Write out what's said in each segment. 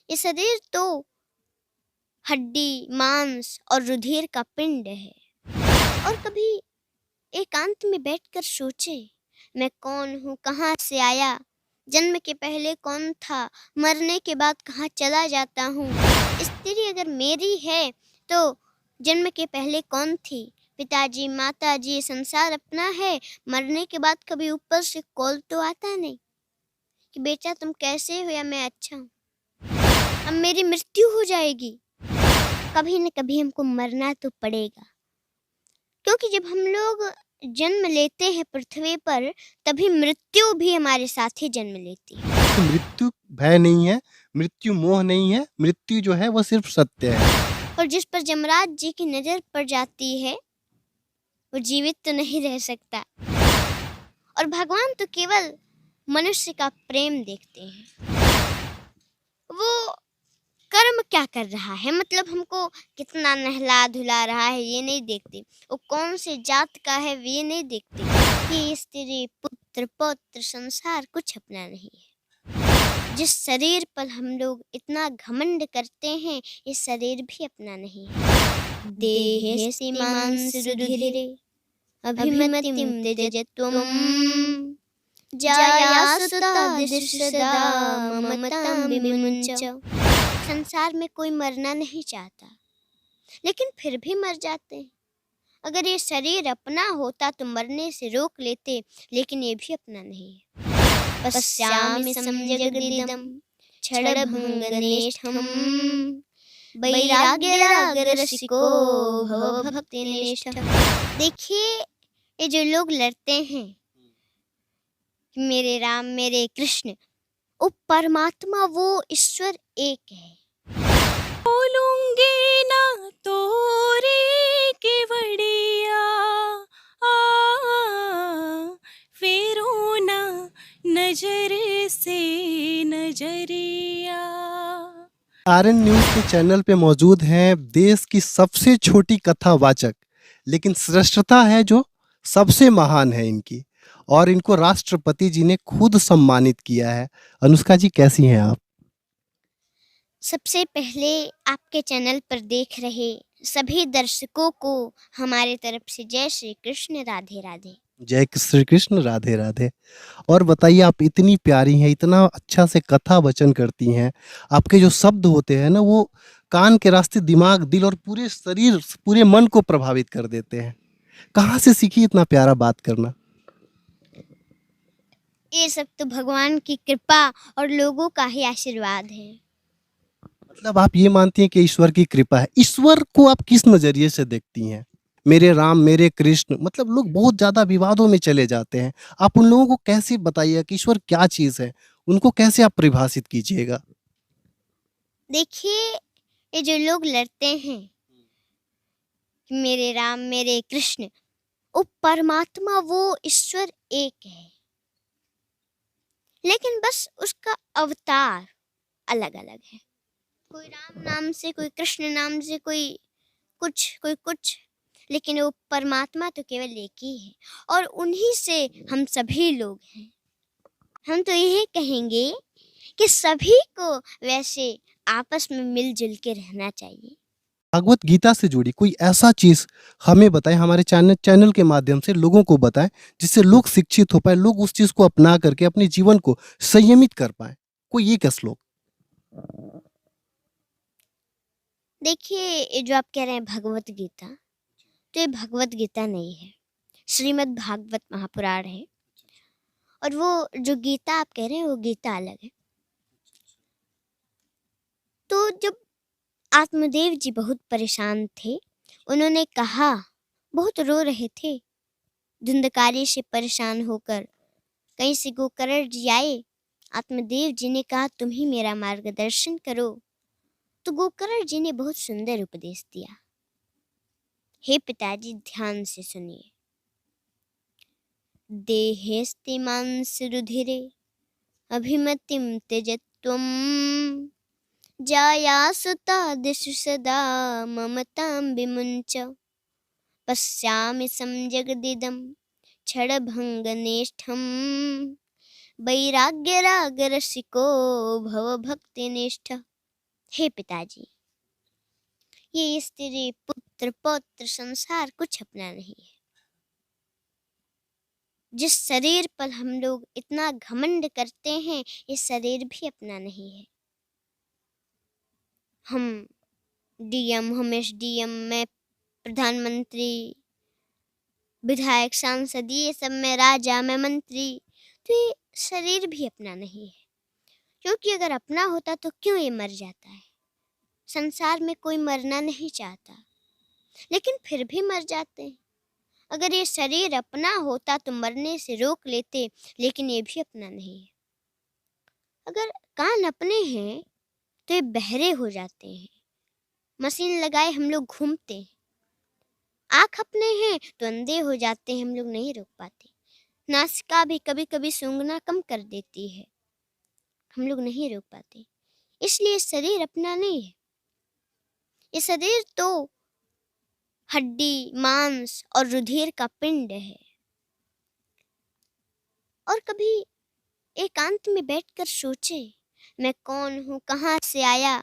ये शरीर तो हड्डी, मांस और रुधिर का पिंड है। और कभी एकांत में बैठकर सोचे, मैं कौन हूँ, कहाँ से आया, जन्म के पहले कौन था, मरने के बाद कहाँ चला जाता हूँ। स्त्री अगर मेरी है तो जन्म के पहले कौन थी, पिताजी, माताजी, संसार अपना है। मरने के बाद कभी ऊपर से कॉल तो आता नहीं कि बेटा तुम कैसे हो या मैं अच्छा हूँ। अब मेरी मृत्यु हो जाएगी, कभी न कभी हमको मरना तो पड़ेगा, क्योंकि जब हम लोग जन्म लेते हैं पृथ्वी पर, तभी मृत्यु भी हमारे साथ ही जन्म लेती है। तो मृत्यु भय नहीं है, मृत्यु मोह नहीं है, मृत्यु जो है वो सिर्फ सत्य है। और जिस पर यमराज जी की नजर पड़ जाती है वो जीवित तो नहीं रह सकता। और भगवान तो केवल मनुष्य का प्रेम देखते हैं, वो कर्म क्या कर रहा है, मतलब हमको कितना नहला धुला रहा है ये नहीं देखते, वो कौन से जात का है ये नहीं देखते, कि स्त्री, पुत्र, पौत्र, संसार कुछ अपना नहीं है। जिस शरीर पर हम लोग इतना घमंड करते हैं, ये शरीर भी अपना नहीं है। देहेस्ति मांसरुधिरे अभिमतिं त्यजत्वं जायासुता दिशुसदा ममतां विमुञ्च। संसार में कोई मरना नहीं चाहता, लेकिन फिर भी मर जाते हैं। अगर ये शरीर अपना होता तो मरने से रोक लेते, लेकिन ये भी अपना नहीं है। पश्यामि समजगदिदं क्षणभङ्गनेष्ठं वैराग्यरागरसिको भवभक्तिनिष्ठ। देखिए, ये जो लोग लड़ते हैं कि मेरे राम मेरे कृष्ण, वो परमात्मा, वो ईश्वर एक है। बोलूंगी ना तोरे केवड़िया, फेरो ना नजर से नजरिया। आरएन न्यूज के चैनल पे मौजूद हैं देश की सबसे छोटी कथावाचक, लेकिन श्रेष्ठता है जो सबसे महान है इनकी, और इनको राष्ट्रपति जी ने खुद सम्मानित किया है। अनुष्का जी, कैसी हैं आप? सबसे पहले आपके चैनल पर देख रहे सभी दर्शकों को हमारे तरफ से जय श्री कृष्ण, राधे राधे। जय श्री कृष्ण, राधे राधे। और बताइए, आप इतनी प्यारी हैं, इतना अच्छा से कथा वचन करती हैं, आपके जो शब्द होते हैं ना वो कान के रास्ते दिमाग, दिल और पूरे शरीर, पूरे मन को प्रभावित कर देते हैं। कहाँ से सीखी इतना प्यारा बात करना? ये सब तो भगवान की कृपा और लोगों का ही आशीर्वाद है। मतलब आप ये मानती हैं कि ईश्वर की कृपा है। ईश्वर को आप किस नजरिए से देखती हैं? मेरे राम मेरे कृष्ण, मतलब लोग बहुत ज्यादा विवादों में चले जाते हैं। आप उन लोगों को कैसे बताइए कि ईश्वर क्या चीज है, उनको कैसे आप परिभाषित कीजिएगा? देखिए, ये जो लोग लड़ते हैं कि मेरे राम मेरे कृष्ण, वो परमात्मा, वो ईश्वर एक है, लेकिन बस उसका अवतार अलग अलग है। कोई राम नाम से, कोई कृष्ण नाम से, कोई कुछ, लेकिन वो परमात्मा तो केवल एक ही है, और उन्हीं से हम सभी लोग हैं। हम तो यही कहेंगे कि सभी को वैसे आपस में मिलजुल के रहना चाहिए। भागवत गीता से जुड़ी कोई ऐसा चीज हमें बताएं, हमारे चैनल के माध्यम से लोगों को बताएं, जिससे लोग शिक्षित हो पाए, लोग उस चीज को अपना करके अपने जीवन को संयमित कर पाए। कोई एक श्लोक। देखिए, ये जो आप कह रहे हैं भगवत गीता, तो ये भगवत गीता नहीं है, श्रीमद् भागवत महापुराण है। और वो जो गीता आप कह रहे हैं वो गीता अलग है। तो जब आत्मदेव जी बहुत परेशान थे, उन्होंने कहा, बहुत रो रहे थे धुंधकारी से परेशान होकर, कहीं से गोकर्ण जी आए। आत्मदेव जी ने कहा, तुम ही मेरा मार्गदर्शन करो। तो गोकर्ण जी ने बहुत सुंदर उपदेश दिया। हे पिताजी, ध्यान से सुनिए। देहेस्ति मांसरुधिरे अभिमतिं त्यजत्वं जायासुता दिशु सदा ममतां विमुञ्च। पश्यामि समजगदिदं क्षणभङ्गनेष्ठं वैराग्यरागरसिको भवभक्तिनिष्ठ। हे पिताजी, ये स्त्री पुत्र पौत्र संसार कुछ अपना नहीं है। जिस शरीर पर हम लोग इतना घमंड करते हैं, ये शरीर भी अपना नहीं है। हम डीएम, हम एसडीएम, मैं प्रधानमंत्री, विधायक, सांसद, ये सब मैं राजा, मैं मंत्री, तो ये शरीर भी अपना नहीं है। क्योंकि अगर अपना होता तो क्यों ये मर जाता है। संसार में कोई मरना नहीं चाहता, लेकिन फिर भी मर जाते हैं। अगर ये शरीर अपना होता तो मरने से रोक लेते, लेकिन ये भी अपना नहीं है। अगर कान अपने हैं तो ये बहरे हो जाते हैं। मशीन लगाए हम लोग घूमते हैं। आँख अपने हैं तो अंधे हो जाते हैं, हम लोग नहीं रोक पाते। नासिका भी कभी कभी सूंघना कम कर देती है, हम लोग नहीं रोक पाते। इसलिए शरीर अपना नहीं है। ये शरीर तो हड्डी, मांस और रुधिर का पिंड है। और कभी एकांत में बैठकर सोचे, मैं कौन हूँ, कहाँ से आया,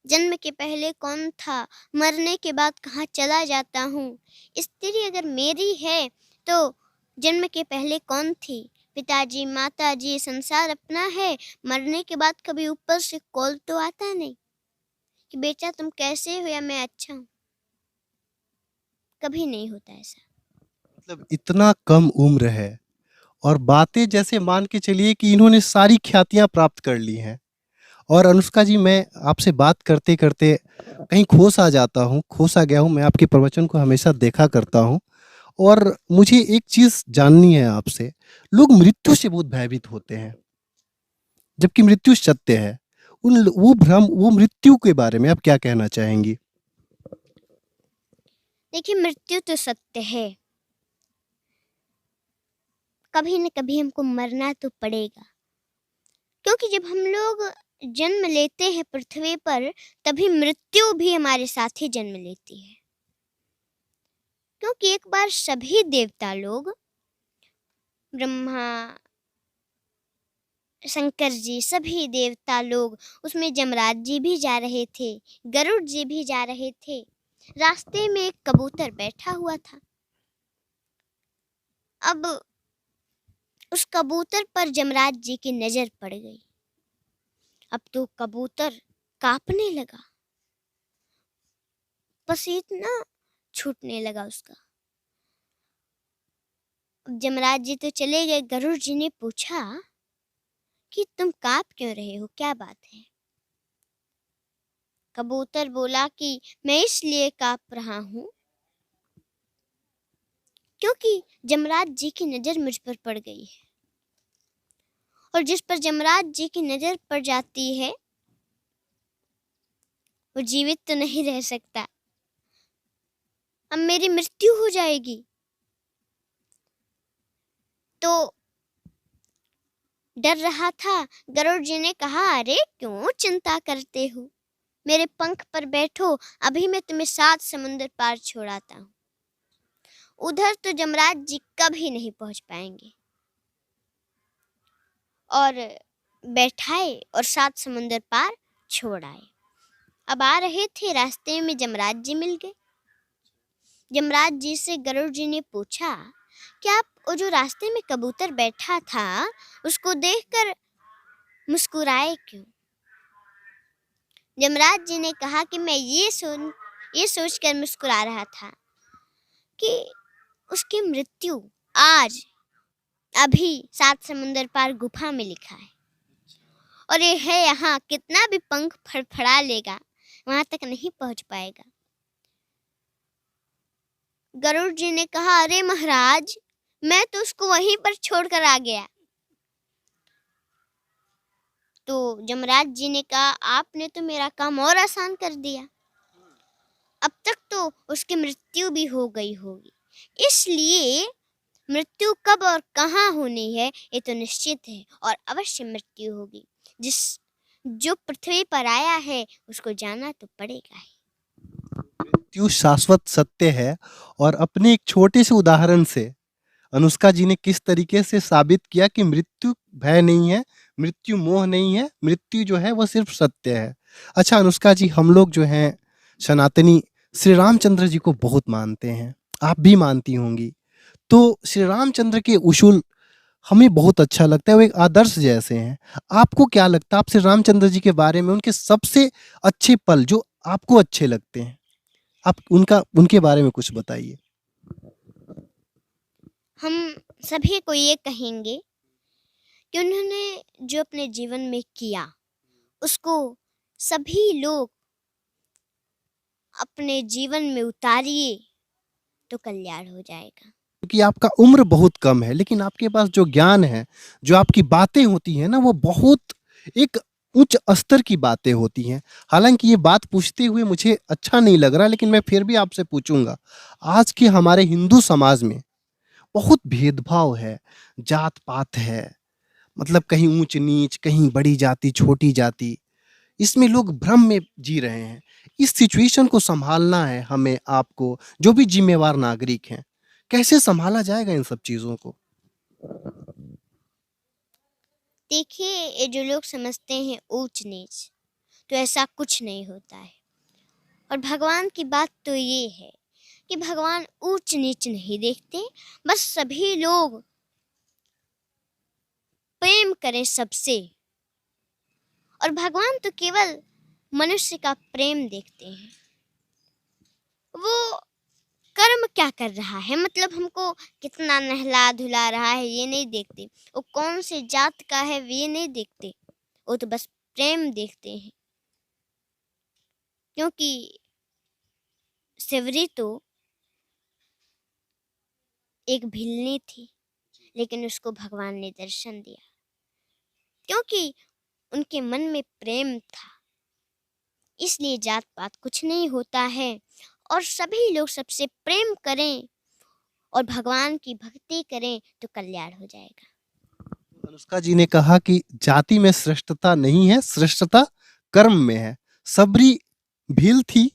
जन्म के पहले कौन था, मरने के बाद कहाँ चला जाता हूँ। स्त्री अगर मेरी है तो जन्म के पहले कौन थी, पिताजी, माताजी, संसार अपना है। मरने के बाद कभी ऊपर से कॉल तो आता नहीं कि बेटा तुम कैसे हो या मैं अच्छा हूँ। कभी नहीं होता ऐसा। मतलब इतना कम उम्र है और बातें जैसे मान के चलिए कि इन्होंने सारी ख्यातियां प्राप्त कर ली हैं। और अनुष्का जी, मैं आपसे बात करते करते कहीं खो सा गया हूँ। मैं आपके प्रवचन को हमेशा देखा करता हूँ और मुझे एक चीज़ जाननी है आपसे। लोग मृत्यु से बहुत भयभीत होते हैं, जबकि मृत्यु सत्य है। वो मृत्यु के बारे में आप क्या कहना चाहेंगी? देखिए, मृत्यु तो सत्य है। कभी न कभी हमको मरना तो पड़ेगा, क्योंकि जब हम लोग जन्म लेते हैं पृथ्वी पर, तभी मृत्यु भी हमारे साथ ही जन्म लेती है। क्योंकि एक बार सभी देवता लोग, ब्रह्मा, शंकर जी, सभी देवता लोग, उसमें जमराज जी भी जा रहे थे, गरुड़ जी भी जा रहे थे। रास्ते में एक कबूतर बैठा हुआ था। अब उस कबूतर पर जमराज जी की नजर पड़ गई। अब तो कबूतर कांपने लगा, पसीना छूटने लगा उसका। अब जमराज जी तो चले गए। गरुड़ जी ने पूछा कि तुम कांप क्यों रहे हो, क्या बात है। कबूतर बोला कि मैं इसलिए कांप रहा हूं क्योंकि जमराज जी की नजर मुझ पर पड़ गई है, और जिस पर जमराज जी की नजर पड़ जाती है वो जीवित तो नहीं रह सकता। अब मेरी मृत्यु हो जाएगी। तो डर रहा था। गरुड़ जी ने कहा, अरे क्यों चिंता करते हो, मेरे पंख पर बैठो, अभी मैं तुम्हें 7 समुंदर पार छोड़ाता हूँ। उधर तो जमराज जी कभी नहीं पहुंच पाएंगे। और बैठाए और 7 समुंदर पार छोड़ आए। अब आ रहे थे, रास्ते में जमराज जी मिल गए। जमराज जी से गरुड़ जी ने पूछा कि आप वो जो रास्ते में कबूतर बैठा था उसको देखकर मुस्कुराए क्यों। जमराज जी ने कहा कि मैं ये सोचकर मुस्कुरा रहा था कि उसकी मृत्यु आज अभी 7 समुंदर पार गुफा में लिखा है, और ये है यहाँ, कितना भी पंख फड़फड़ा लेगा वहां तक नहीं पहुंच पाएगा। गरुड़ जी ने कहा, अरे महाराज, मैं तो उसको वहीं पर छोड़कर आ गया। तो जमराज जी ने कहा, आपने तो मेरा काम और आसान कर दिया। अब तक तो उसकी मृत्यु भी हो गई होगी, इसलिए मृत्यु कब और कहाँ होनी है ये तो निश्चित है, और अवश्य मृत्यु होगी। जो पृथ्वी पर आया है उसको जाना तो पड़ेगा ही। मृत्यु शाश्वत सत्य है। और अपने एक छोटे से उदाहरण से अनुष्का जी ने किस तरीके से साबित किया कि मृत्यु भय नहीं है, मृत्यु मोह नहीं है, मृत्यु जो है वो सिर्फ सत्य है। अच्छा अनुष्का जी, हम लोग जो हैं सनातनी श्री रामचंद्र जी को बहुत मानते हैं, आप भी मानती होंगी। तो श्री रामचंद्र के उसूल हमें बहुत अच्छा लगता है, वो एक आदर्श जैसे हैं। आपको क्या लगता है, आप श्री रामचंद्र जी के बारे में उनके सबसे अच्छे पल जो आपको अच्छे लगते हैं, आप उनके बारे में कुछ बताइए? हम सभी को ये कहेंगे कि उन्होंने जो अपने जीवन में किया उसको सभी लोग अपने जीवन में उतारिए तो कल्याण हो जाएगा। क्योंकि आपका उम्र बहुत कम है, लेकिन आपके पास जो ज्ञान है, जो आपकी बातें होती हैं ना, वो बहुत एक उच्च स्तर की बातें होती हैं। हालाँकि ये बात पूछते हुए मुझे अच्छा नहीं लग रहा, लेकिन मैं फिर भी आपसे पूछूँगा। आज के हमारे हिंदू समाज में बहुत भेदभाव है, जात-पात है, मतलब कहीं ऊँच-नीच, कहीं बड़ी जाति, छोटी जाति, इसमें लोग भ्रम में जी रहे हैं। इस सिचुएशन को सँभालना है हमें, आपको, जो भी ज़िम्मेवार नागरिक हैं। कैसे सँभाला जाएगा इन सब चीज़ों को? देखिए, ये जो लोग समझते हैं ऊंच नीच, तो ऐसा कुछ नहीं होता है। और भगवान की बात तो ये है कि भगवान ऊंच नीच नहीं देखते, बस सभी लोग प्रेम करें सबसे। और भगवान तो केवल मनुष्य का प्रेम देखते हैं, वो कर्म क्या कर रहा है, मतलब हमको कितना नहला धुला रहा है ये नहीं देखते, वो कौन से जात का है ये नहीं देखते, वो तो बस प्रेम देखते हैं। क्योंकि सेवरी तो एक भिलनी थी, लेकिन उसको भगवान ने दर्शन दिया क्योंकि उनके मन में प्रेम था। इसलिए जात पात कुछ नहीं होता है, और सभी लोग सबसे प्रेम करें और भगवान की भक्ति करें तो कल्याण हो जाएगा। अनुष्का जी ने कहा कि जाति में श्रेष्ठता नहीं है, श्रेष्ठता कर्म में है। सबरी भील थी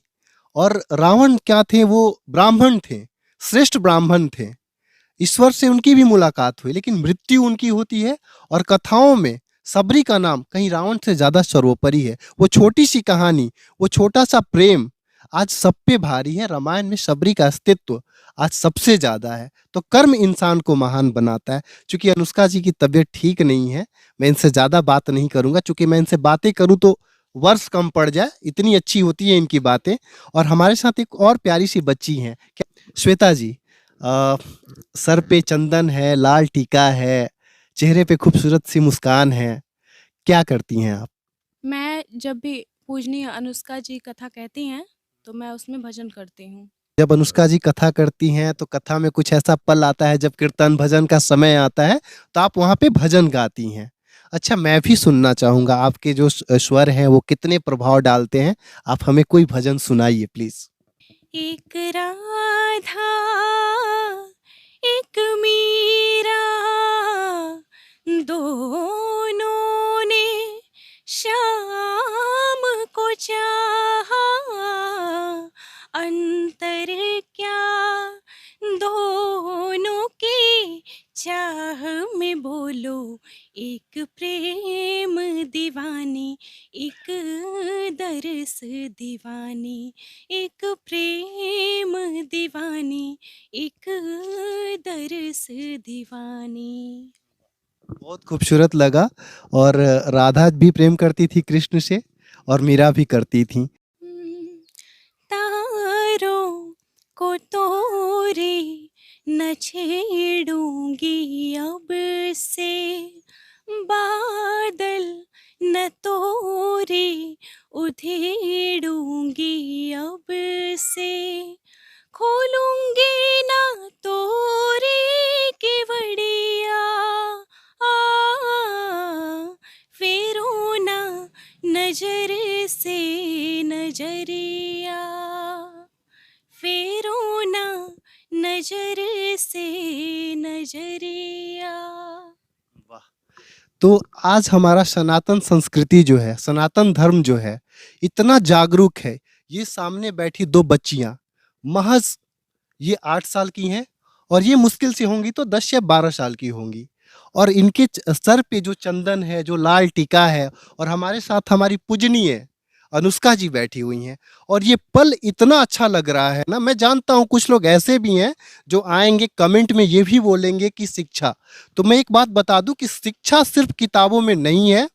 और रावण क्या थे, वो ब्राह्मण थे, श्रेष्ठ ब्राह्मण थे। ईश्वर से उनकी भी मुलाकात हुई, लेकिन मृत्यु उनकी होती है। और कथाओं में सबरी का नाम कहीं रावण से ज्यादा सर्वोपरि है। वो छोटी सी कहानी, वो छोटा सा प्रेम आज सब पे भारी है। रामायण में सबरी का अस्तित्व आज सबसे ज्यादा है। तो कर्म इंसान को महान बनाता है। चूंकि अनुष्का जी की तबीयत ठीक नहीं है, मैं इनसे ज्यादा बात नहीं करूंगा, चूंकि मैं इनसे बातें करूं तो वर्ष कम पड़ जाए, इतनी अच्छी होती है इनकी बातें। और हमारे साथ एक और प्यारी सी बच्ची हैं, श्वेता जी। सर पे चंदन है, लाल टीका है, चेहरे पे खूबसूरत सी मुस्कान है, क्या करती हैं आप? मैं जब भी पूजनीय अनुष्का जी कथा कहती हैं तो मैं उसमें भजन करती हूँ। जब अनुष्का जी कथा करती हैं तो कथा में कुछ ऐसा पल आता है, जब कीर्तन भजन का समय आता है तो आप वहाँ पे भजन गाती हैं। अच्छा, मैं भी सुनना चाहूँगा, आपके जो स्वर हैं वो कितने प्रभाव डालते हैं। आप हमें कोई भजन सुनाइए प्लीज़। एक राधा एक मीरा, दोनों ने श्याम को चाहा, अंतर क्या दोनों की चाह में बोलो, एक प्रेम दीवानी एक दरस दीवानी, एक प्रेम दीवानी एक दरस दीवानी। बहुत खूबसूरत लगा। और राधा भी प्रेम करती थी कृष्ण से और मीरा भी करती थी। तारों को तोरे न छेड़ूंगी अब से, बादल न तोरे उधेड़ूंगी अब से, खोलूंगी ना तोरे केवड़िया, फेरो ना नजर से नजरिया, फेरो ना नजर से नजरिया। वाह! तो आज हमारा सनातन संस्कृति जो है, सनातन धर्म जो है, इतना जागरूक है। ये सामने बैठी 2 बच्चियाँ, महज़ ये 8 साल की हैं और ये मुश्किल से होंगी तो 10 या 12 साल की होंगी। और इनके सर पे जो चंदन है, जो लाल टीका है, और हमारे साथ हमारी पूजनीय अनुष्का जी बैठी हुई हैं और ये पल इतना अच्छा लग रहा है ना। मैं जानता हूँ कुछ लोग ऐसे भी हैं जो आएंगे कमेंट में ये भी बोलेंगे कि शिक्षा, तो मैं एक बात बता दूं कि शिक्षा सिर्फ किताबों में नहीं है।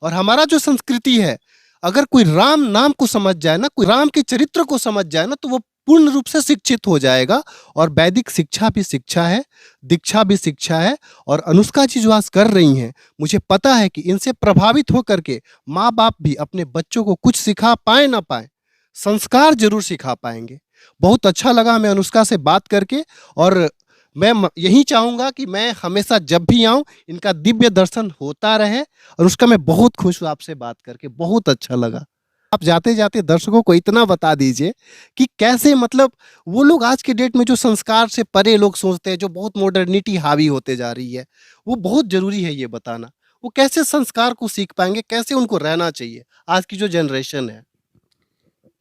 और हमारा जो संस्कृति है, अगर कोई राम नाम को समझ जाए ना, कोई राम के चरित्र को समझ जाए ना, तो वो पूर्ण रूप से शिक्षित हो जाएगा। और वैदिक शिक्षा भी शिक्षा है, दीक्षा भी शिक्षा है। और अनुष्का जी जो आज कर रही हैं, मुझे पता है कि इनसे प्रभावित होकर के माँ बाप भी अपने बच्चों को कुछ सिखा पाए ना पाए, संस्कार जरूर सिखा पाएंगे। बहुत अच्छा लगा हमें अनुष्का से बात करके, और मैं यही चाहूँगा कि मैं हमेशा जब भी आऊँ इनका दिव्य दर्शन होता रहे। और उसका मैं बहुत खुश हूँ, आपसे बात करके बहुत अच्छा लगा। आप जाते जाते दर्शकों को इतना बता दीजिए कि कैसे, मतलब वो लोग आज के डेट में जो संस्कार से परे लोग सोचते हैं, जो बहुत मॉडर्निटी हावी होते जा रही है, वो बहुत जरूरी है ये बताना। वो कैसे संस्कार को सीख पाएंगे, कैसे उनको रहना चाहिए आज की जो जनरेशन है।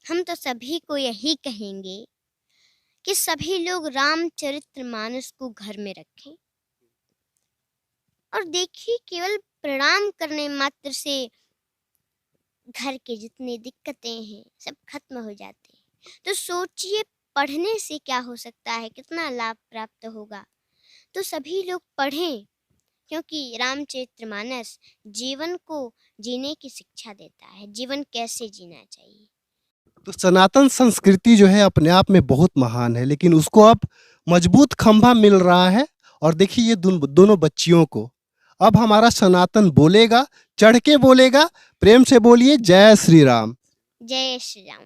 हम तो सभी को यही कहेंगे कि सभी लोग रामचरितमानस को घर में रखें और देखिए, केवल प्रणाम करने मात्र से घर के जितनी दिक्कतें हैं सब खत्म हो जाते हैं। तो सोचिए, पढ़ने से क्या हो सकता है, कितना लाभ प्राप्त होगा। तो सभी लोग पढ़ें, क्योंकि रामचरितमानस जीवन को जीने की शिक्षा देता है, जीवन कैसे जीना चाहिए। तो सनातन संस्कृति जो है अपने आप में बहुत महान है, लेकिन उसको अब मजबूत खंभा मिल रहा है। और देखिए ये दोनों बच्चियों को अब हमारा सनातन बोलेगा, चढ़ के बोलेगा। प्रेम से बोलिए जय श्री राम। जय श्री राम।